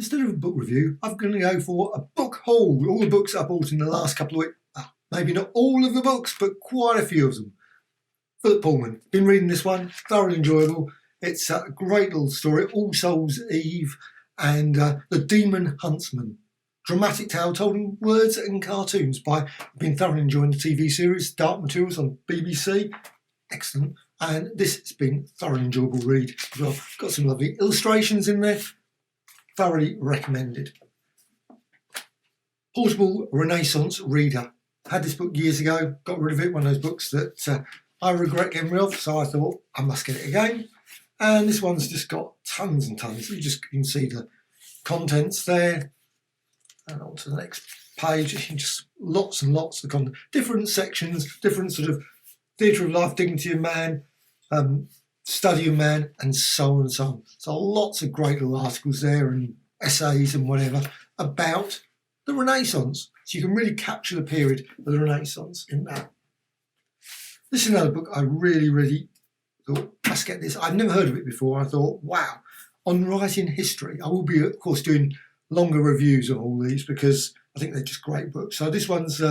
instead of a book review, I'm going to go for a book haul. All the books I bought in the last couple of weeks. Maybe not all of the books, but quite a few of them. Philip Pullman. Been reading this one. Thoroughly enjoyable. It's a great little story. All Souls Eve and The Demon Huntsman. Dramatic tale told in words and cartoons. I've been thoroughly enjoying the TV series Dark Materials on BBC. Excellent. And this has been a thoroughly enjoyable read as well. Got some lovely illustrations in there. Thoroughly recommended. Portable Renaissance Reader. Had this book years ago, got rid of it. One of those books that I regret getting rid of, so I thought I must get it again. And this one's just got tons and tons. You can see the contents there. And on to the next page, just lots and lots of content. Different sections, different sort of theatre of life, dignity of man, study of man, and so on and so on. So lots of great little articles there and essays and whatever about the Renaissance. So you can really capture the period of the Renaissance in that. This is another book I really thought, must get this. I've never heard of it before. I thought, wow, On Writing History. I will be, of course, doing longer reviews of all these because I think they're just great books. So this one's,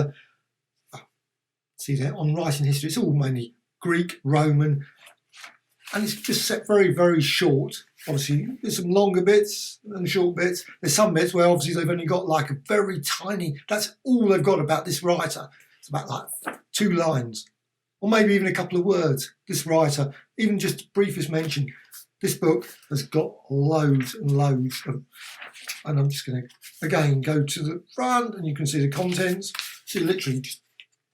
see there, On Writing History. It's all mainly Greek, Roman, and it's just set very short. Obviously, there's some longer bits and short bits. There's some bits where obviously they've only got like a very tiny, that's all they've got about this writer. It's about like 2 lines, or maybe even a couple of words. This writer, even just the briefest mention, this book has got loads and loads of, and I'm just going to, again, go to the front and you can see the contents. See literally just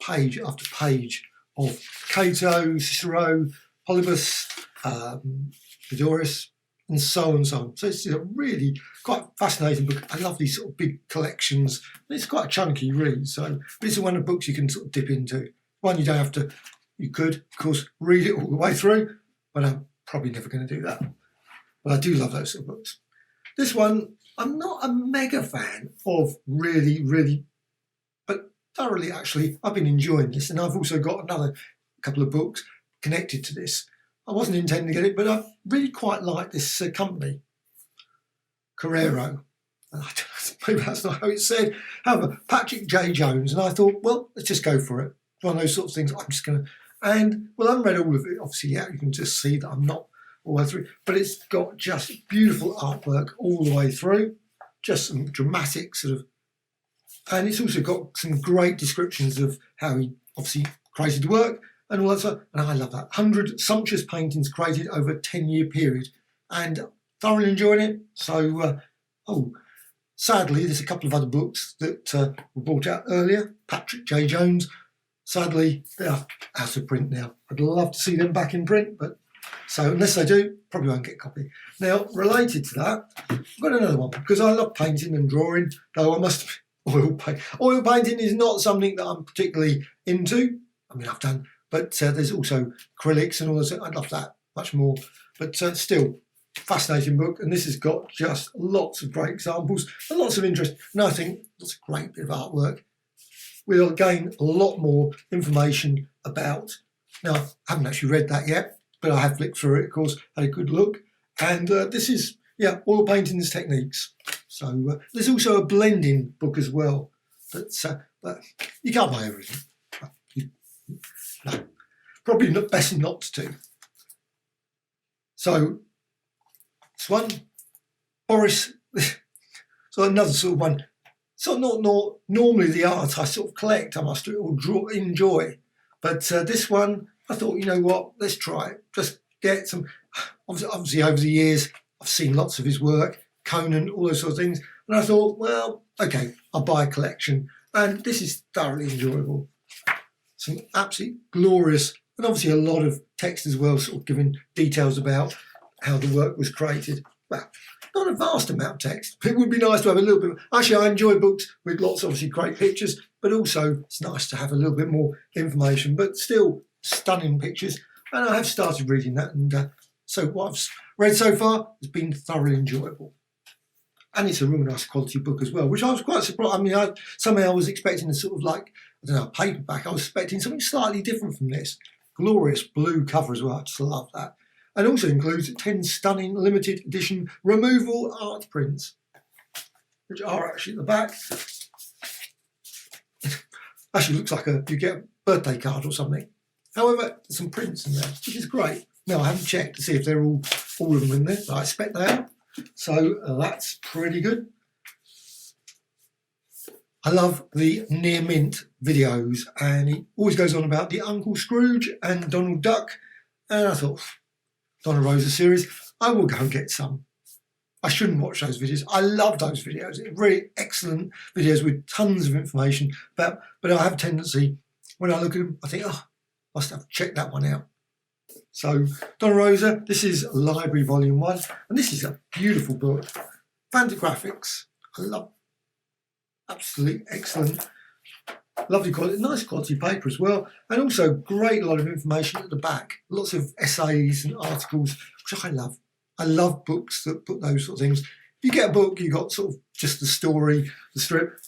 page after page of Cato, Cicero, Polybus, Diodorus, and so on and so on. So it's a really quite fascinating book. I love these sort of big collections. It's quite a chunky read, so this is one of the books you can sort of dip into. One you don't have to, you could, of course, read it all the way through, but I'm probably never going to do that. But I do love those sort of books. This one, I'm not a mega fan of really, but thoroughly actually, I've been enjoying this, and I've also got another couple of books connected to this. I wasn't intending to get it, but I really quite like this company, Carrero. Maybe that's not how it's said. However, Patrick J. Jones, and I thought, well, let's just go for it. It's one of those sorts of things. I'm just going to, and well, I haven't read all of it. Obviously, yeah, you can just see that I'm not all the way through, but it's got just beautiful artwork all the way through, just some dramatic sort of, and it's also got some great descriptions of how he obviously created the work. And all that stuff, and I love that. 100 sumptuous paintings created over a 10-year period, and thoroughly enjoying it. So, sadly, there's a couple of other books that were brought out earlier. Patrick J. Jones, sadly, they are out of print now. I'd love to see them back in print, but so unless they do, probably won't get a copy. Now, related to that, I've got another one because I love painting and drawing. Though I must oil paint. Oil painting is not something that I'm particularly into. I mean, I've done. But there's also acrylics and all this. I love that much more. But still, fascinating book. And this has got just lots of great examples and lots of interest. And I think that's a great bit of artwork. We'll gain a lot more information about. Now, I haven't actually read that yet, but I have flicked through it, of course, had a good look. And this is, oil paintings techniques. So there's also a blending book as well. But you can't buy everything. No, probably best not to. So, this one, Boris, so another sort of one. So not normally the art I sort of collect, I must or enjoy. But this one, I thought, you know what, let's try it. Just get some, obviously over the years, I've seen lots of his work, Conan, all those sort of things. And I thought, well, okay, I'll buy a collection. And this is thoroughly enjoyable. Some absolutely glorious, and obviously a lot of text as well, sort of giving details about how the work was created. Well, not a vast amount of text. It would be nice to have a little bit. Actually, I enjoy books with lots of obviously great pictures, but also it's nice to have a little bit more information, but still stunning pictures. And I have started reading that, and so what I've read so far has been thoroughly enjoyable. And it's a real nice quality book as well, which I was quite surprised. I mean, somehow I was expecting a sort of like, I don't know, a paperback. I was expecting something slightly different from this. Glorious blue cover as well. I just love that. And also includes 10 stunning limited edition removable art prints. which are actually at the back. Actually looks like you get a birthday card or something. However, there's some prints in there, which is great. Now, I haven't checked to see if they're all of them in there, but I expect they are. So that's pretty good. I love the Near Mint videos, and he always goes on about the Uncle Scrooge and Donald Duck. And I thought, Donna Rosa series, I will go and get some. I shouldn't watch those videos. I love those videos. They're really excellent videos with tons of information about, but I have a tendency, when I look at them, I think, oh, I must have to check that one out. So, Donna Rosa, this is Library Volume 1, and this is a beautiful book. Fantagraphics. I love, absolutely excellent. Lovely quality, nice quality paper as well, and also great lot of information at the back. Lots of essays and articles, which I love. I love books that put those sort of things. If you get a book, you've got sort of just the story, the strip.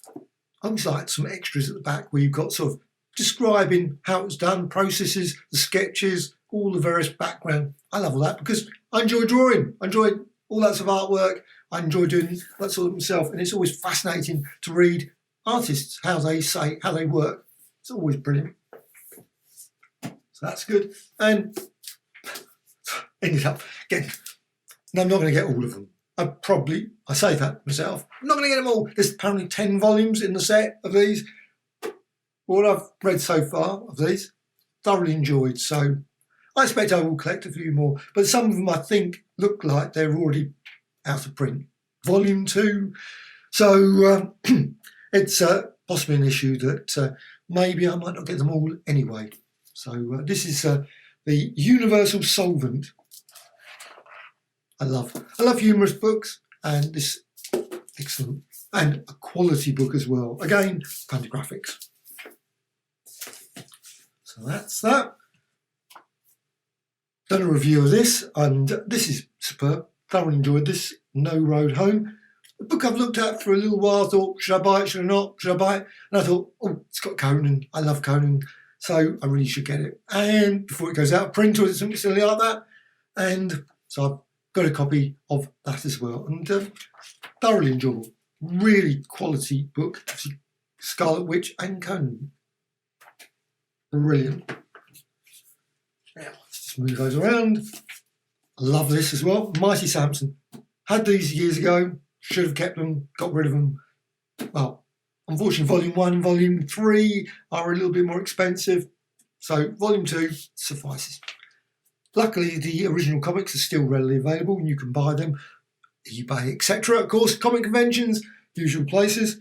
I always like some extras at the back where you've got sort of describing how it was done, processes, the sketches, all the various background. I love all that because I enjoy drawing. I enjoy all that sort of artwork. I enjoy doing that sort of myself, and it's always fascinating to read artists, how they say, how they work. It's always brilliant. So that's good. And ended up getting, no, I'm not going to get all of them. I say that myself. I'm not going to get them all. There's apparently 10 volumes in the set of these. What I've read so far of these, thoroughly enjoyed. So I expect I will collect a few more. But some of them I think look like they're already out of print. Volume 2. So it's possibly an issue that maybe I might not get them all anyway. So this is the Universal Solvent. I love humorous books, and this excellent, and a quality book as well. Again, Fantagraphics. So that's that. Done a review of this, and this is superb. Thoroughly enjoyed this. No Road Home. A book I've looked at for a little while. I thought, should I buy it? Should I not? Should I buy it? And I thought, oh, it's got Conan. I love Conan, so I really should get it. And before it goes out of print or something silly like that, and so I've got a copy of that as well, and thoroughly enjoyable. Really quality book. Scarlet Witch and Conan. Brilliant. Now, let's just move those around. I love this as well. Mighty Samson. Had these years ago. Should have kept them. Got rid of them. Well, unfortunately, Volume 1 and Volume 3 are a little bit more expensive. So Volume 2 suffices. Luckily, the original comics are still readily available and you can buy them, eBay, etc. Of course, comic conventions, usual places.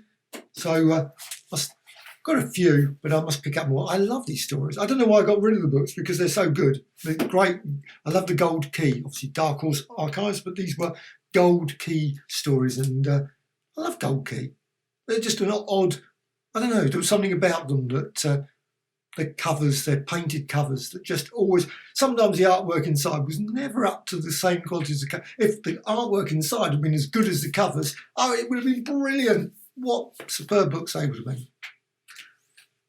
So I've got a few, but I must pick up more. I love these stories. I don't know why I got rid of the books because they're so good. They're great. I love the Gold Key, obviously Dark Horse Archives, but these were Gold Key stories, and I love Gold Key. They're just an odd, I don't know, there was something about them that the covers, they're painted covers that just always, sometimes the artwork inside was never up to the same quality as the cover. If the artwork inside had been as good as the covers, oh, it would have been brilliant. What superb books they would have been.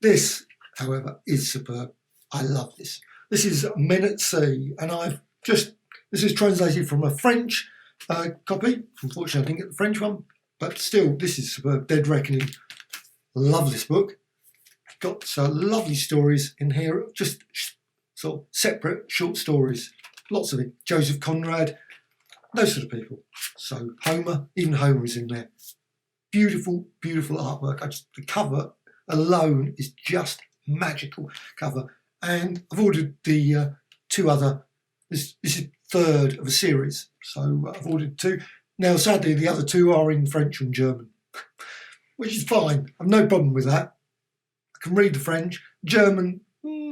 This, however, is superb. I love this. This is Men at Sea, and this is translated from a French copy. Unfortunately, I didn't get the French one, but still, this is superb. Dead Reckoning. Love this book. Got lovely stories in here, just sort of separate short stories. Lots of it. Joseph Conrad, those sort of people. So Homer, even Homer is in there. Beautiful, beautiful artwork. The cover alone is just magical cover. And I've ordered the two other, this is third of a series. So I've ordered 2. Now, sadly, the other 2 are in French and German, which is fine. I've no problem with that. I can read the French. German,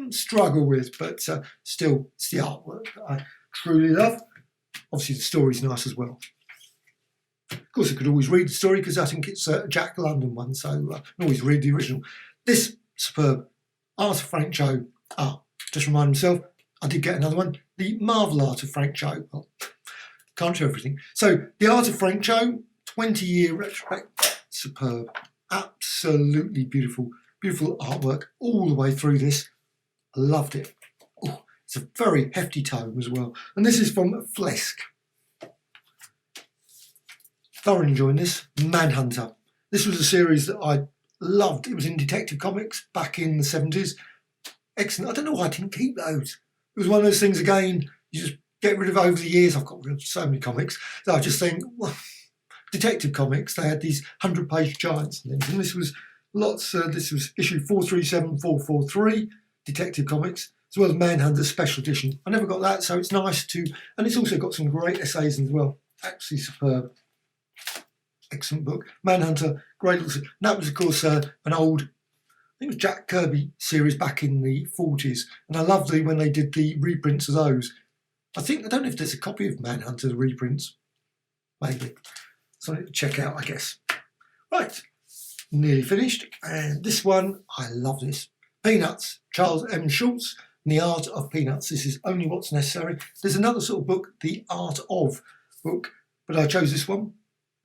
struggle with, but still, it's the artwork that I truly love. Obviously, the story's nice as well. Of course, I could always read the story because I think it's a Jack London one, so I can always read the original. This superb Art of Frank Cho. Just remind myself, I did get another one. The Marvel Art of Frank Cho. Well, can't do everything. So, the Art of Frank Cho, 20-year retrospect. Superb. Absolutely beautiful. Beautiful artwork all the way through this. I loved it. Oh, it's a very hefty tome as well. And this is from Flesk. thoroughly enjoying this. Manhunter. This was a series that I loved. It was in Detective Comics back in the 70s. Excellent. I don't know why I didn't keep those. It was one of those things, again, you just get rid of over the years. I've got rid of so many comics that I just think, well, Detective Comics, they had these 100-page giants and things. And this was lots, this was issue 437443, Detective Comics, as well as Manhunter Special Edition. I never got that, so it's nice to, and it's also got some great essays as well. Absolutely superb. Excellent book. Manhunter, great little, and that was, of course, an old, I think it was Jack Kirby series back in the 40s. And I loved when they did the reprints of those. I don't know if there's a copy of Manhunter, the reprints. Maybe. Something to check out, I guess. Right. Nearly finished. And this one, I love this. Peanuts, Charles M Schulz, The Art of Peanuts. This is Only What's Necessary. There's another sort of book, The Art of book, but I chose this one.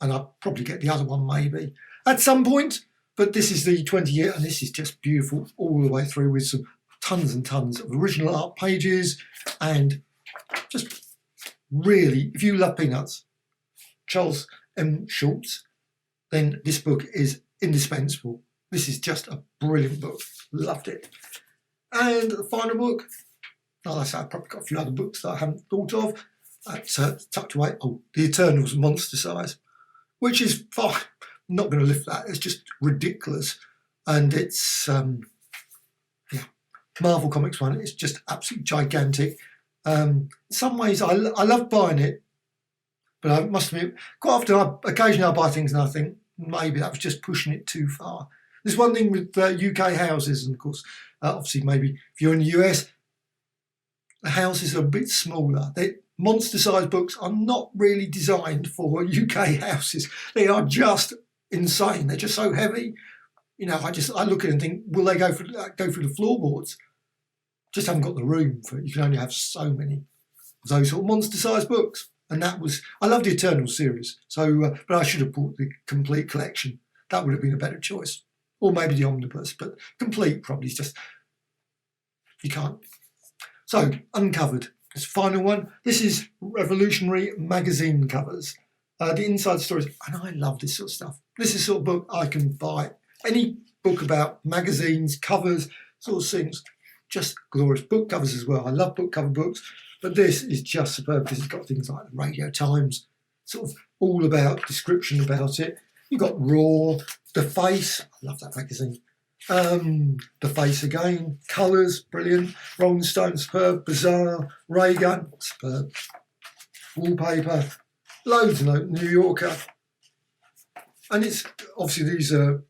And I'll probably get the other one maybe at some point. But this is the 20-year, and this is just beautiful all the way through with some tons and tons of original art pages. And just really, if you love Peanuts, Charles M Schulz, then this book is indispensable. This is just a brilliant book. Loved it. And the final book, like I say, I've probably got a few other books that I haven't thought of. It's tucked away. Oh, The Eternals, Monster Size, which is fine. I'm not going to lift that. It's just ridiculous. And it's, Marvel Comics one. It's just absolutely gigantic. In some ways, I love buying it, but I must admit, quite often, occasionally I buy things and I think maybe that was just pushing it too far. There's one thing with UK houses, and of course, obviously, maybe if you're in the US, the houses are a bit smaller. Monster-sized books are not really designed for UK houses. They are just insane. They're just so heavy. You know, I look at it and think, will they go through the floorboards? Just haven't got the room for it. You can only have so many of those sort of monster-sized books. And that was, I love the Eternal series. So, but I should have bought the complete collection. That would have been a better choice. Or maybe the omnibus, but complete probably is just, you can't. So, Uncovered. This final one. This is revolutionary magazine covers. The inside stories. And I love this sort of stuff. This is the sort of book I can buy. Any book about magazines, covers, sort of things. Just glorious. Book covers as well. I love book cover books. But this is just superb because it's got things like the Radio Times. Sort of all about description about it. You've got Raw, The Face. I love that magazine. The Face again, Colours, brilliant, Rolling Stone, superb, Bazaar, Ray Gun, superb, Wallpaper, loads and loads, New Yorker, and it's obviously these are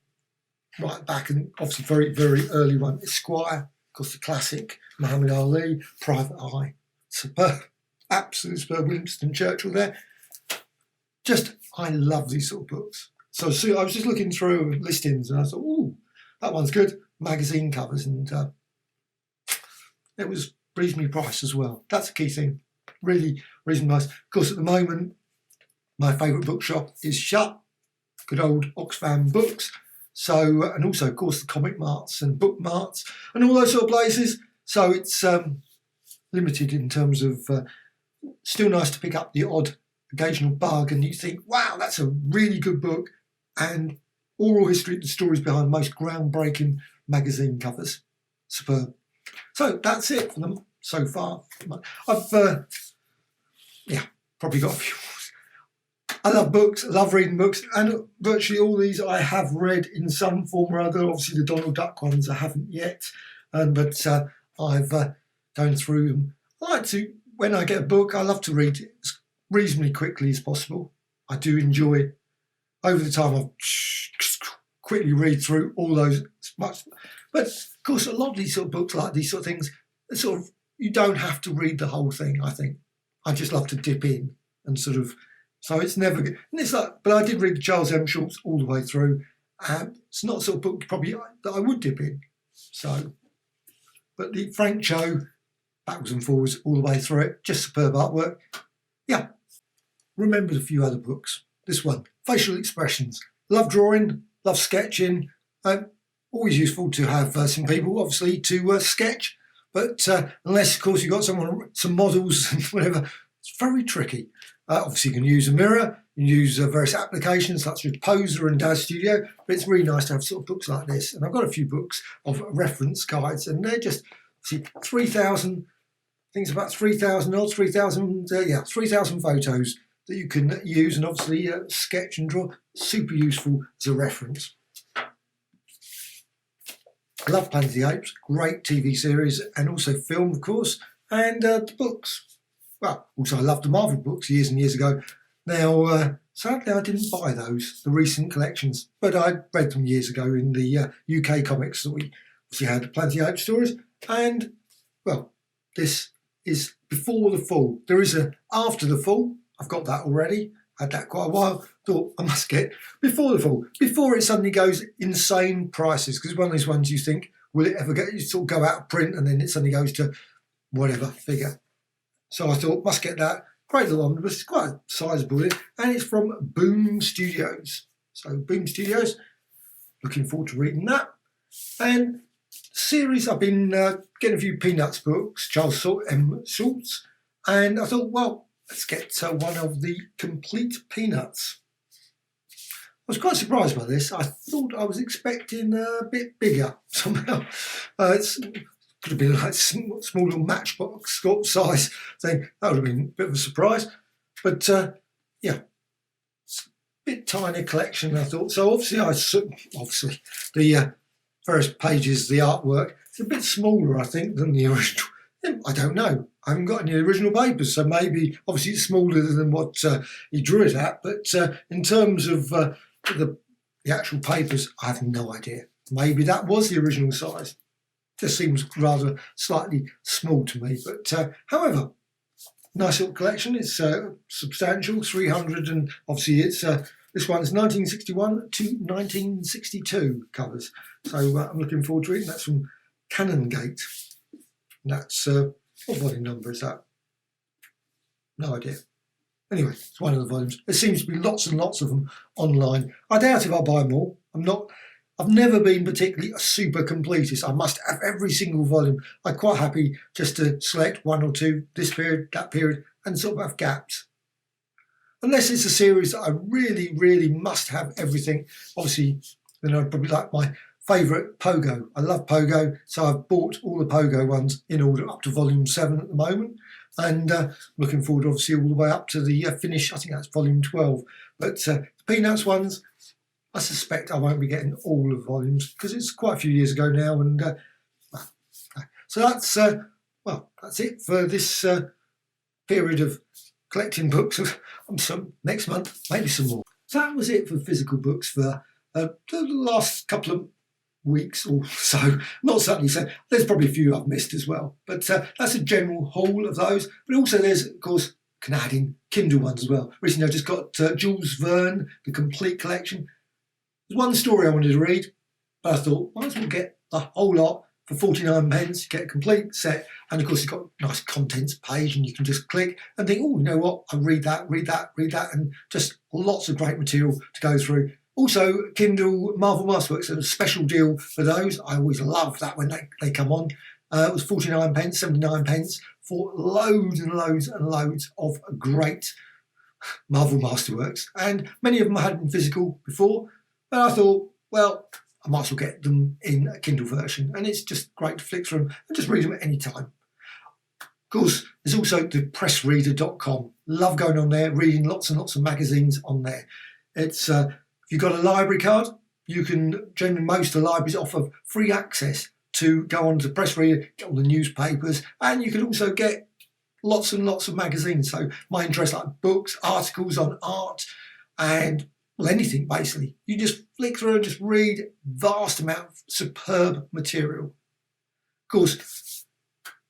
right back and obviously very, very early one, Esquire, of course the classic, Muhammad Ali, Private Eye, superb, absolutely superb, Winston Churchill there, just, I love these sort of books. So I was just looking through listings and I thought, ooh, that one's good. Magazine covers, and it was reasonably priced as well. That's a key thing. Really reasonably priced. Of course, at the moment, my favourite bookshop is shut. Good old Oxfam Books. So, and also, of course, the comic marts and book marts and all those sort of places. So it's limited in terms of still nice to pick up the odd occasional bargain. You think, wow, that's a really good book, and oral history, the stories behind most groundbreaking magazine covers. Superb. So that's it for them so far. I've, probably got a few more. I love books, I love reading books, and virtually all these I have read in some form or other. Obviously the Donald Duck ones I haven't yet, but I've gone through them. I like to, when I get a book, I love to read it as reasonably quickly as possible. I do enjoy it. Over the time, I've quickly read through all those much. But of course, a lot of these sort of books, like these sort of things, sort of you don't have to read the whole thing. I think I just love to dip in and sort of. So it's never good. And it's like, but I did read Charles M Schulz all the way through, and it's not the sort of book probably that I would dip in. So, but the Frank Cho, backwards and forwards all the way through it, just superb artwork. Yeah, remembered a few other books. This one, Facial Expressions. Love drawing, love sketching. Always useful to have some people, obviously, to sketch. But unless, of course, you've got some models and whatever, it's very tricky. Obviously, you can use a mirror, You use various applications such as Poser and Daz Studio, but it's really nice to have sort of books like this. And I've got a few books of reference guides, and they're just, see, 3,000, I think it's about 3,000 odd, 3,000 photos that you can use, and obviously sketch and draw. Super useful as a reference. I love Planet of the Apes, great TV series, and also film, of course, and the books. Well, also I loved the Marvel books years and years ago. Now, sadly I didn't buy those, the recent collections, but I read them years ago in the UK comics that we obviously had Planet of the Apes stories, and, well, this is Before the Fall. There is a After the Fall. I've got that already, had that quite a while. Thought I must get Before the Fall, before it suddenly goes insane prices, because it's one of those ones you think, will it ever get, you sort of go out of print and then it suddenly goes to whatever figure. So I thought, must get that. Great little omnibus, it's quite a sizable, and it's from Boom Studios. So Boom Studios, looking forward to reading that. And series, I've been getting a few Peanuts books, Charles M Schulz, and I thought, well, let's get one of the complete Peanuts. I was quite surprised by this. I thought I was expecting a bit bigger somehow. It could have been like small little matchbox sort size thing. That would have been a bit of a surprise. But yeah, it's a bit tiny collection, I thought. So obviously the first pages, the artwork, it's a bit smaller, I think, than the original. I don't know. I haven't got any original papers, so maybe, obviously it's smaller than what he drew it at, but in terms of the actual papers, I have no idea. Maybe that was the original size. Just seems rather slightly small to me, but however, nice little collection. It's substantial, 300, and obviously it's this one's 1961 to 1962 covers. So I'm looking forward to reading. That's from Canongate. That's what volume number is that? No idea. Anyway, it's one of the volumes. There seems to be lots and lots of them online. I doubt if I'll buy them all. I've never been particularly a super completist. I must have every single volume. I'm quite happy just to select one or two, this period, that period, and sort of have gaps. Unless it's a series that I really, really must have everything. Obviously, then I'd probably like my favourite Pogo. I love Pogo, so I've bought all the Pogo ones in order up to volume 7 at the moment, and looking forward obviously all the way up to the finish. I think that's volume 12. But the Peanuts ones, I suspect I won't be getting all of the volumes because it's quite a few years ago now, and so that's that's it for this period of collecting books. Next month, maybe some more. So that was it for physical books for the last couple of weeks or so. Not certainly so. There's probably a few I've missed as well, but that's a general haul of those. But also there's, of course, can add in Kindle ones as well. Recently I just got Jules Verne, the complete collection. There's one story I wanted to read, but I thought, might as well get the whole lot for 49p, get a complete set, and of course it's got a nice contents page and you can just click and think, oh, you know what, I'll read that, and just lots of great material to go through. Also, Kindle Marvel Masterworks, a special deal for those. I always love that when they come on. It was 49p, 79p for loads and loads and loads of great Marvel Masterworks. And many of them I had in physical before, but I thought, well, I might as well get them in a Kindle version. And it's just great to flick through them and just read them at any time. Of course, there's also the pressreader.com. Love going on there, reading lots and lots of magazines on there. It's if you've got a library card, you can, generally most of the libraries offer free access to go on to Press Reader, get all the newspapers, and you can also get lots and lots of magazines. So my interest, like books, articles on art, and well, anything basically. You just flick through and just read vast amount of superb material. Of course,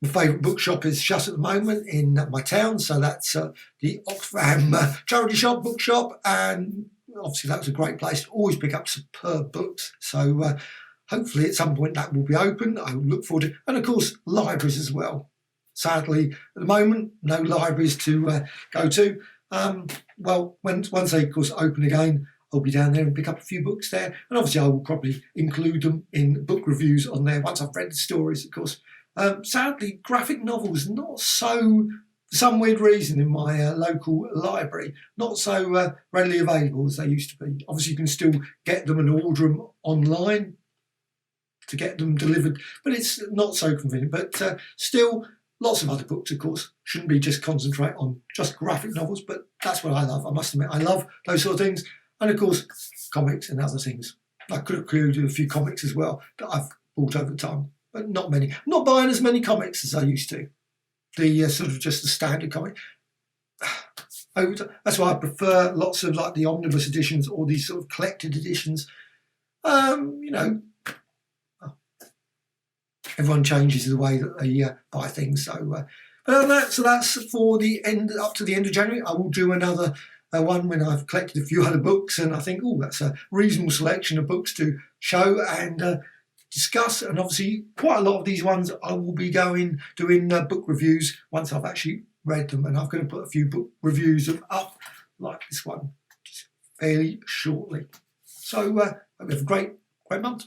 my favourite bookshop is shut at the moment in my town, so that's the Oxfam charity shop, bookshop, and obviously that was a great place to always pick up superb books. So hopefully at some point that will be open. I look forward to, and of course libraries as well. Sadly, at the moment, no libraries to go to. Well, once they of course open again, I'll be down there and pick up a few books there, and obviously I will probably include them in book reviews on there once I've read the stories, of course. Sadly, graphic novels not so for some weird reason in my local library, not so readily available as they used to be. Obviously you can still get them and order them online to get them delivered, but it's not so convenient. But still, lots of other books, of course. Shouldn't be just concentrate on just graphic novels, but that's what I love. I must admit, I love those sort of things. And of course, comics and other things. I could have included a few comics as well that I've bought over time, but not many. I'm not buying as many comics as I used to. The sort of just the standard comic. That's why I prefer lots of like the omnibus editions or these sort of collected editions. You know, everyone changes the way that they buy things. So, so that's for the end, up to the end of January. I will do another one when I've collected a few other books, and I think, oh, that's a reasonable selection of books to show and discuss. And obviously, quite a lot of these ones I will be doing book reviews once I've actually read them, and I'm going to put a few book reviews up, like this one, just fairly shortly. So, hope you have a great month.